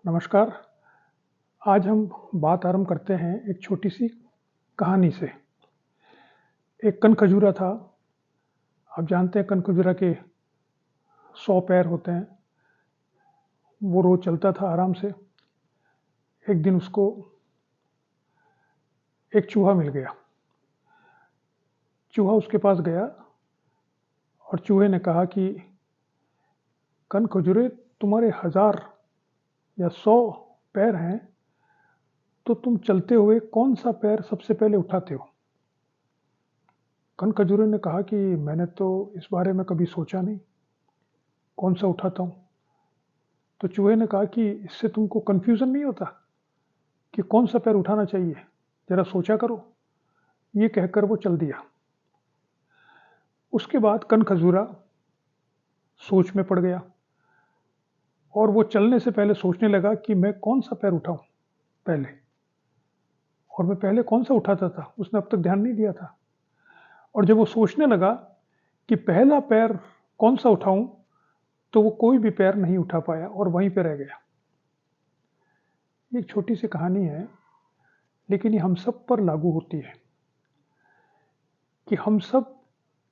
नमस्कार। आज हम बात आरंभ करते हैं एक छोटी सी कहानी से। एक कनखजूरा था। आप जानते हैं कनखजूरा के 100 पैर होते हैं। वो रोज चलता था आराम से। एक दिन उसको एक चूहा मिल गया। चूहा उसके पास गया और चूहे ने कहा कि कनखजूरे, तुम्हारे 1000 या 100 पैर हैं, तो तुम चलते हुए कौन सा पैर सबसे पहले उठाते हो? कनखजूरे ने कहा कि मैंने तो इस बारे में कभी सोचा नहीं, कौन सा उठाता हूँ। तो चूहे ने कहा कि इससे तुमको कन्फ्यूजन नहीं होता कि कौन सा पैर उठाना चाहिए, जरा सोचा करो। ये कहकर वो चल दिया। उसके बाद कनखजूरा सोच में पड़ गया और वो चलने से पहले सोचने लगा कि मैं कौन सा पैर उठाऊं पहले। और मैं पहले कौन सा उठाता था, उसने अब तक ध्यान नहीं दिया था। और जब वो सोचने लगा कि पहला पैर कौन सा उठाऊं, तो वो कोई भी पैर नहीं उठा पाया और वहीं पे रह गया। ये एक छोटी सी कहानी है, लेकिन ये हम सब पर लागू होती है कि हम सब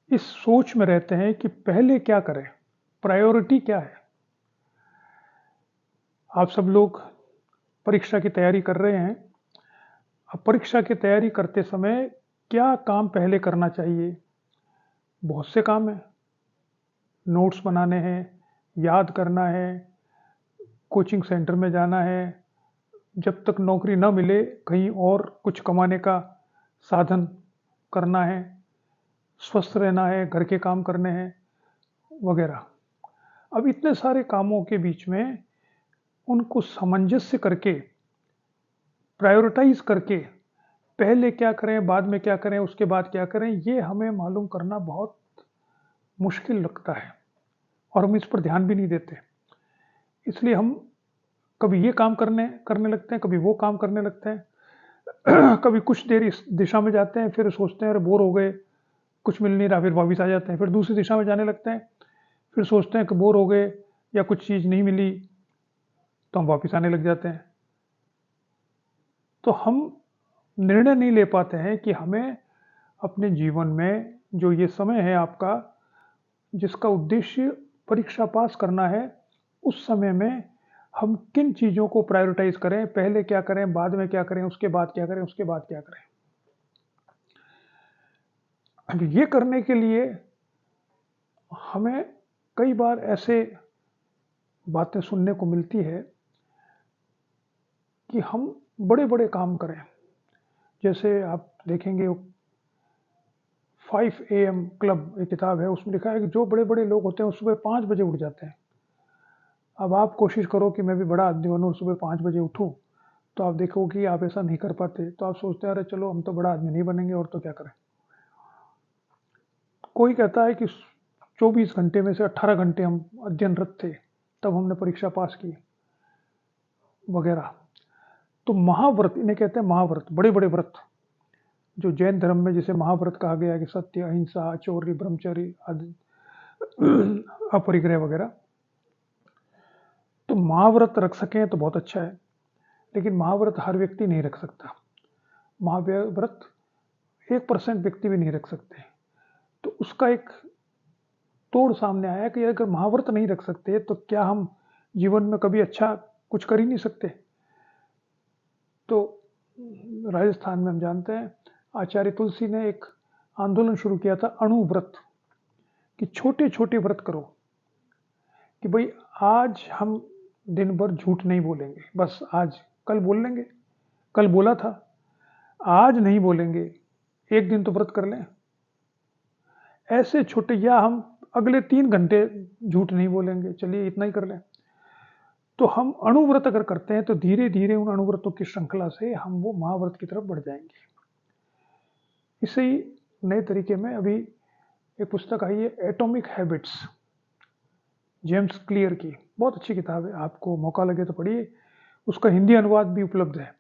इस सोच में रहते हैं कि पहले क्या करें, प्रायोरिटी क्या है। आप सब लोग परीक्षा की तैयारी कर रहे हैं। अब परीक्षा की तैयारी करते समय क्या काम पहले करना चाहिए? बहुत से काम हैं। नोट्स बनाने हैं, याद करना है, कोचिंग सेंटर में जाना है, जब तक नौकरी न मिले कहीं और कुछ कमाने का साधन करना है, स्वस्थ रहना है, घर के काम करने हैं वगैरह। अब इतने सारे कामों के बीच में उनको सामंजस्य करके, प्रायोरिटाइज करके, पहले क्या करें, बाद में क्या करें, उसके बाद क्या करें, ये हमें मालूम करना बहुत मुश्किल लगता है और हम इस पर ध्यान भी नहीं देते। इसलिए हम कभी ये काम करने करने लगते हैं, कभी वो काम करने लगते हैं। कभी कुछ देर इस दिशा में जाते हैं, फिर सोचते हैं अरे बोर हो गए, कुछ मिल नहीं रहा, फिर वापस आ जाते हैं। फिर दूसरी दिशा में जाने लगते हैं, फिर सोचते हैं कि बोर हो गए या कुछ चीज़ नहीं मिली, तो हम वापस आने लग जाते हैं। तो हम निर्णय नहीं ले पाते हैं कि हमें अपने जीवन में जो ये समय है आपका, जिसका उद्देश्य परीक्षा पास करना है, उस समय में हम किन चीज़ों को प्रायोरिटाइज करें, पहले क्या करें, बाद में क्या करें, उसके बाद क्या करें, उसके बाद क्या करें। अब ये करने के लिए हमें कई बार ऐसे बातें सुनने को मिलती है कि हम बड़े-बड़े काम करें। जैसे आप देखेंगे 5 AM क्लब एक किताब है, उसमें लिखा है कि जो बड़े-बड़े लोग होते हैं वो सुबह 5 बजे उठ जाते हैं। अब आप कोशिश करो कि मैं भी बड़ा आदमी बनूँ और सुबह 5 बजे उठूँ, तो आप देखोगे कि आप ऐसा नहीं कर पाते। तो आप सोचते हैं अरे चलो हम तो बड़ा आदमी नहीं बनेंगे और तो क्या करें। कोई कहता है कि 24 घंटे में से 18 घंटे हम अध्ययनरत थे, तब हमने परीक्षा पास की वगैरह। तो महाव्रत, इन्हें कहते हैं महाव्रत, बड़े-बड़े व्रत, जो जैन धर्म में जिसे महाव्रत कहा गया है कि सत्य, अहिंसा, चौर्य, ब्रह्मचर्य आदि, अपरिग्रह वगैरह। तो महाव्रत रख सकें तो बहुत अच्छा है, लेकिन महाव्रत हर व्यक्ति नहीं रख सकता। महाव्रत 1% व्यक्ति भी नहीं रख सकते। तो उसका एक तोड़ सामने आया कि अगर महाव्रत नहीं रख सकते तो क्या हम जीवन में कभी अच्छा कुछ कर ही नहीं सकते। तो राजस्थान में हम जानते हैं आचार्य तुलसी ने एक आंदोलन शुरू किया था, अणु व्रत, कि छोटे छोटे व्रत करो, कि भाई आज हम दिन भर झूठ नहीं बोलेंगे, बस आज, कल बोल लेंगे, कल बोला था, आज नहीं बोलेंगे, एक दिन तो व्रत कर लें। ऐसे छोटे, या हम अगले 3 घंटे झूठ नहीं बोलेंगे, चलिए इतना ही कर लें। तो हम अणुव्रत अगर करते हैं तो धीरे धीरे उन अणुव्रतों की श्रृंखला से हम वो महाव्रत की तरफ बढ़ जाएंगे। इसे ही नए तरीके में अभी एक पुस्तक आई है, एटॉमिक हैबिट्स, जेम्स क्लियर की, बहुत अच्छी किताब है, आपको मौका लगे तो पढ़िए। उसका हिंदी अनुवाद भी उपलब्ध है।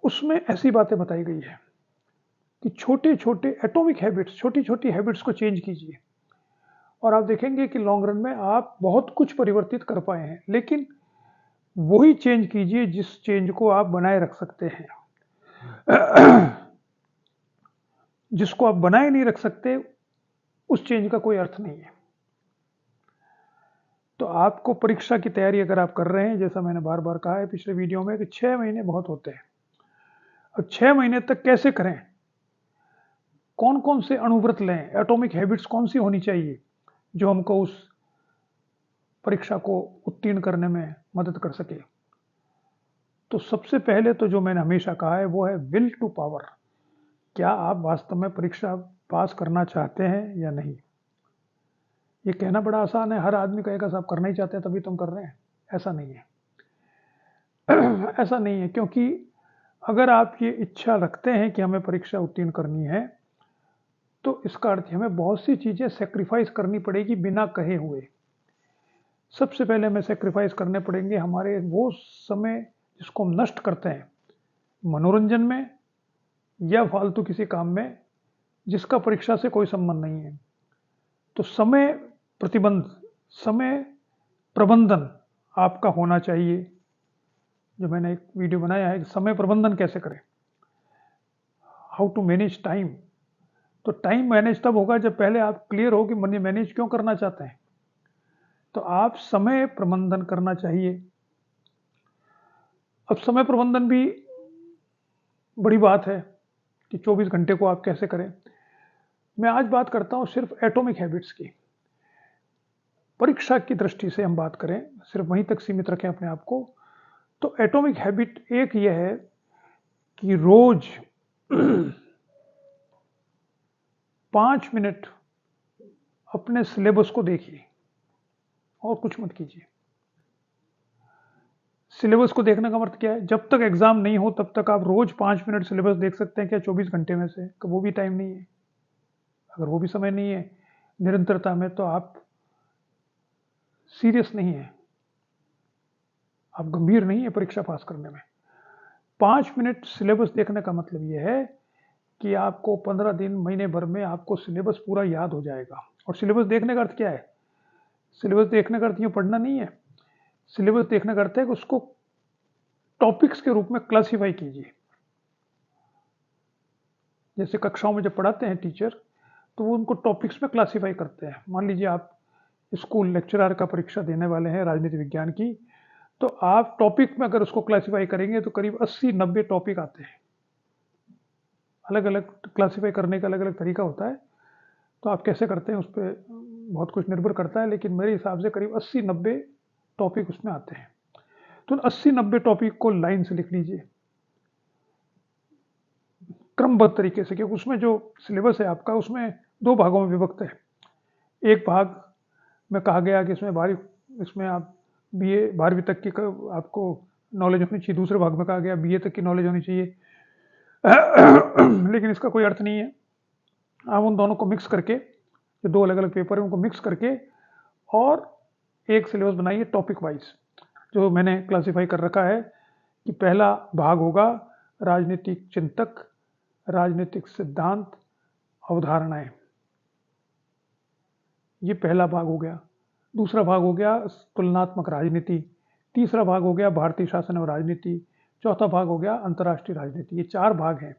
उसमें ऐसी बातें बताई गई है कि छोटे छोटे एटॉमिक हैबिट्स, छोटी छोटी हैबिट्स को चेंज कीजिए और आप देखेंगे कि लॉन्ग रन में आप बहुत कुछ परिवर्तित कर पाए हैं। लेकिन वही चेंज कीजिए जिस चेंज को आप बनाए रख सकते हैं। जिसको आप बनाए नहीं रख सकते, उस चेंज का कोई अर्थ नहीं है। तो आपको परीक्षा की तैयारी अगर आप कर रहे हैं, जैसा मैंने बार बार कहा है पिछले वीडियो में कि 6 महीने बहुत होते हैं। अब 6 महीने तक कैसे करें, कौन कौन से अणुव्रत लें, एटॉमिक हैबिट्स कौन सी होनी चाहिए जो हमको उस परीक्षा को उत्तीर्ण करने में मदद कर सके। तो सबसे पहले तो जो मैंने हमेशा कहा है वो है विल टू पावर। क्या आप वास्तव में परीक्षा पास करना चाहते हैं या नहीं। ये कहना बड़ा आसान है, हर आदमी कहेगा साहब करना ही चाहते हैं तभी तुम कर रहे हैं। ऐसा नहीं है। ऐसा नहीं है, क्योंकि अगर आप ये इच्छा रखते हैं कि हमें परीक्षा उत्तीर्ण करनी है, तो इसका अर्थ है हमें बहुत सी चीजें सेक्रीफाइस करनी पड़ेगी बिना कहे हुए। सबसे पहले हमें सेक्रीफाइस करने पड़ेंगे हमारे वो समय जिसको हम नष्ट करते हैं मनोरंजन में या फालतू किसी काम में जिसका परीक्षा से कोई संबंध नहीं है। तो समय प्रतिबंध, समय प्रबंधन आपका होना चाहिए। जो मैंने एक वीडियो बनाया है कि समय प्रबंधन कैसे करें, हाउ टू मैनेज टाइम। तो टाइम मैनेज तब होगा जब पहले आप क्लियर हो कि मनी मैनेज क्यों करना चाहते हैं। तो आप समय प्रबंधन करना चाहिए। अब समय प्रबंधन भी बड़ी बात है कि 24 घंटे को आप कैसे करें। मैं आज बात करता हूं सिर्फ एटॉमिक हैबिट्स की। परीक्षा की दृष्टि से हम बात करें, सिर्फ वहीं तक सीमित रखें अपने आप को। तो एटॉमिक हैबिट एक यह है कि रोज 5 मिनट अपने सिलेबस को देखिए और कुछ मत कीजिए। सिलेबस को देखने का मतलब क्या है, जब तक एग्जाम नहीं हो तब तक आप रोज 5 मिनट सिलेबस देख सकते हैं क्या 24 घंटे में से। वो भी टाइम नहीं है, अगर वो भी समय नहीं है निरंतरता में, तो आप सीरियस नहीं है, आप गंभीर नहीं है परीक्षा पास करने में। 5 मिनट सिलेबस देखने का मतलब यह है कि आपको 15 दिन महीने भर में आपको सिलेबस पूरा याद हो जाएगा। और सिलेबस देखने का अर्थ क्या है, सिलेबस देखने का अर्थ ये पढ़ना नहीं है। सिलेबस देखने का अर्थ है कि उसको टॉपिक्स के रूप में क्लासिफाई कीजिए। जैसे कक्षाओं में जब पढ़ाते हैं टीचर, तो वो उनको टॉपिक्स में क्लासिफाई करते हैं। मान लीजिए आप स्कूल लेक्चरर का परीक्षा देने वाले हैं राजनीति विज्ञान की, तो आप टॉपिक में अगर उसको क्लासिफाई करेंगे तो करीब 80-90 टॉपिक आते हैं। अलग अलग क्लासिफाई करने का अलग अलग तरीका होता है, तो आप कैसे करते हैं उस पर बहुत कुछ निर्भर करता है, लेकिन मेरे हिसाब से करीब 80-90 टॉपिक उसमें आते हैं। तो 80-90 टॉपिक को लाइन से लिख लीजिए क्रमबद्ध तरीके से, क्योंकि उसमें जो सिलेबस है आपका उसमें 2 भागों में विभक्त है। एक भाग में कहा गया कि इसमें आप बीए 12वीं तक की आपको नॉलेज होनी चाहिए, दूसरे भाग में कहा गया बीए तक की नॉलेज होनी चाहिए। लेकिन इसका कोई अर्थ नहीं है। आप उन दोनों को मिक्स करके, जो 2 अलग अलग पेपर है उनको मिक्स करके और एक सिलेबस बनाइए टॉपिक वाइज, जो मैंने क्लासिफाई कर रखा है कि पहला भाग होगा राजनीतिक चिंतक, राजनीतिक सिद्धांत, अवधारणाएं। ये पहला भाग हो गया। दूसरा भाग हो गया तुलनात्मक राजनीति। तीसरा भाग हो गया भारतीय शासन और राजनीति। चौथा भाग हो गया अंतर्राष्ट्रीय राजनीति। ये 4 भाग हैं।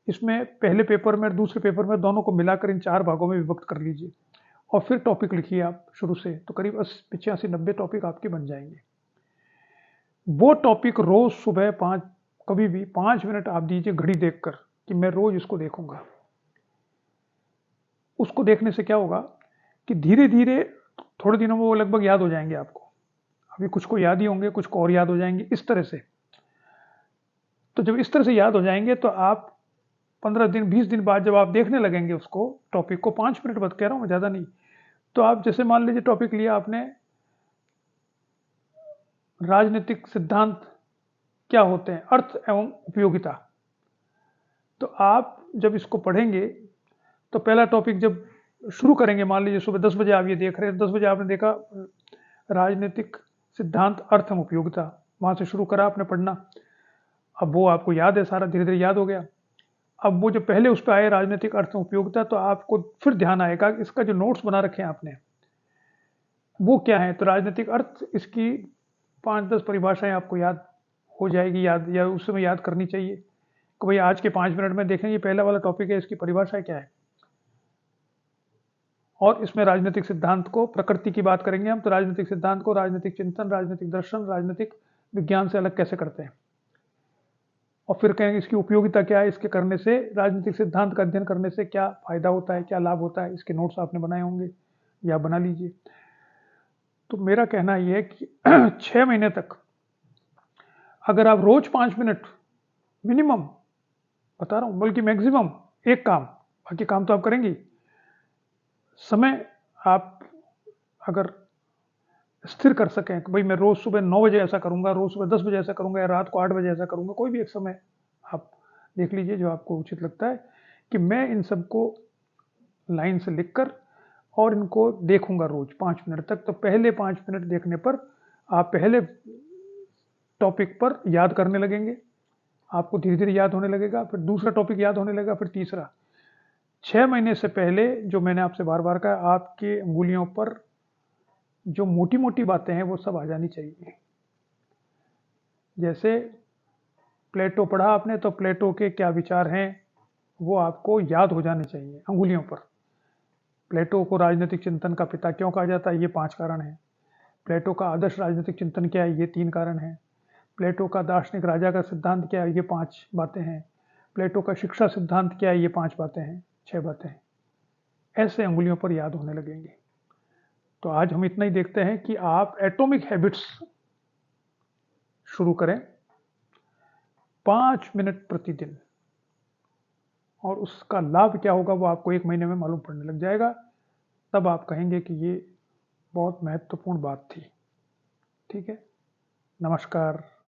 इसमें पहले पेपर में और दूसरे पेपर में दोनों को मिलाकर इन 4 भागों में विभक्त कर लीजिए और फिर टॉपिक लिखिए आप शुरू से, तो करीब 85-90 टॉपिक आपके बन जाएंगे। वो टॉपिक रोज सुबह कभी भी 5 मिनट आप दीजिए घड़ी देखकर कि मैं रोज इसको देखूंगा। उसको देखने से क्या होगा कि धीरे धीरे थोड़े दिनों में वो लगभग याद हो जाएंगे आपको। अभी कुछ को याद ही होंगे, कुछ को और याद हो जाएंगे, इस तरह से। तो जब इस तरह से याद हो जाएंगे तो आप 15 दिन 20 दिन बाद जब आप देखने लगेंगे उसको टॉपिक को, 5 मिनट बाद कह रहा हूं मैं, ज्यादा नहीं, तो आप जैसे मान लीजिए टॉपिक लिया आपने राजनीतिक सिद्धांत क्या होते हैं, अर्थ एवं उपयोगिता। तो आप जब इसको पढ़ेंगे तो पहला टॉपिक जब शुरू करेंगे, मान लीजिए सुबह 10 बजे आप ये देख रहे हैं, 10 बजे आपने देखा राजनीतिक सिद्धांत अर्थ एवं उपयोगिता, वहां से शुरू करा आपने पढ़ना। अब वो आपको याद है, सारा धीरे धीरे याद हो गया। अब वो जो पहले उस पर आए राजनीतिक अर्थ एवं उपयोगिता, तो आपको फिर ध्यान आएगा कि इसका जो नोट्स बना रखे हैं आपने वो क्या है। तो राजनीतिक अर्थ इसकी 5-10 परिभाषाएं आपको याद हो जाएगी, याद या उस समय याद करनी चाहिए कि भाई आज के 5 मिनट में देखें ये पहला वाला टॉपिक है, इसकी परिभाषा क्या है। और इसमें राजनीतिक सिद्धांत को, प्रकृति की बात करेंगे हम, तो राजनीतिक सिद्धांत को राजनीतिक चिंतन, राजनीतिक दर्शन, राजनीतिक विज्ञान से अलग कैसे करते हैं। और फिर कहेंगे इसकी उपयोगिता क्या है, इसके करने से, राजनीतिक सिद्धांत का अध्ययन करने से क्या फायदा होता है, क्या लाभ होता है। इसके नोट्स आपने बनाए होंगे या बना लीजिए। तो मेरा कहना यह है कि 6 महीने तक अगर आप रोज 5 मिनट मिनिमम, बता रहा हूं, बल्कि मैक्सिमम एक काम, बाकी काम तो आप करेंगी, समय आप अगर स्थिर कर सकें कि भाई मैं रोज सुबह 9 बजे ऐसा करूंगा, रोज सुबह 10 बजे ऐसा करूंगा, या रात को 8 बजे ऐसा करूंगा, कोई भी एक समय आप देख लीजिए जो आपको उचित लगता है कि मैं इन सबको लाइन से लिखकर और इनको देखूंगा रोज 5 मिनट तक। तो पहले 5 मिनट देखने पर आप पहले टॉपिक पर याद करने लगेंगे, आपको धीरे धीरे याद होने लगेगा, फिर दूसरा टॉपिक याद होने लगेगा, फिर तीसरा। 6 महीने से पहले जो मैंने आपसे बार बार कहा, आपकी अंगुलियों पर जो मोटी मोटी बातें हैं वो सब आ जानी चाहिए। जैसे प्लेटो पढ़ा आपने, तो प्लेटो के क्या विचार हैं वो आपको याद हो जाने चाहिए अंगुलियों पर। प्लेटो को राजनीतिक चिंतन का पिता क्यों कहा जाता है, ये 5 कारण हैं। प्लेटो का आदर्श राजनीतिक चिंतन क्या है, ये 3 कारण हैं। प्लेटो का दार्शनिक राजा का सिद्धांत क्या है, ये 5 बातें हैं। प्लेटो का शिक्षा सिद्धांत क्या है, ये 5 बातें हैं, 6 बातें हैं। ऐसे अंगुलियों पर याद होने लगेंगे। तो आज हम इतना ही देखते हैं कि आप एटॉमिक हैबिट्स शुरू करें 5 मिनट प्रतिदिन, और उसका लाभ क्या होगा वो आपको 1 महीने में मालूम पड़ने लग जाएगा। तब आप कहेंगे कि ये बहुत महत्वपूर्ण बात थी। ठीक है, नमस्कार।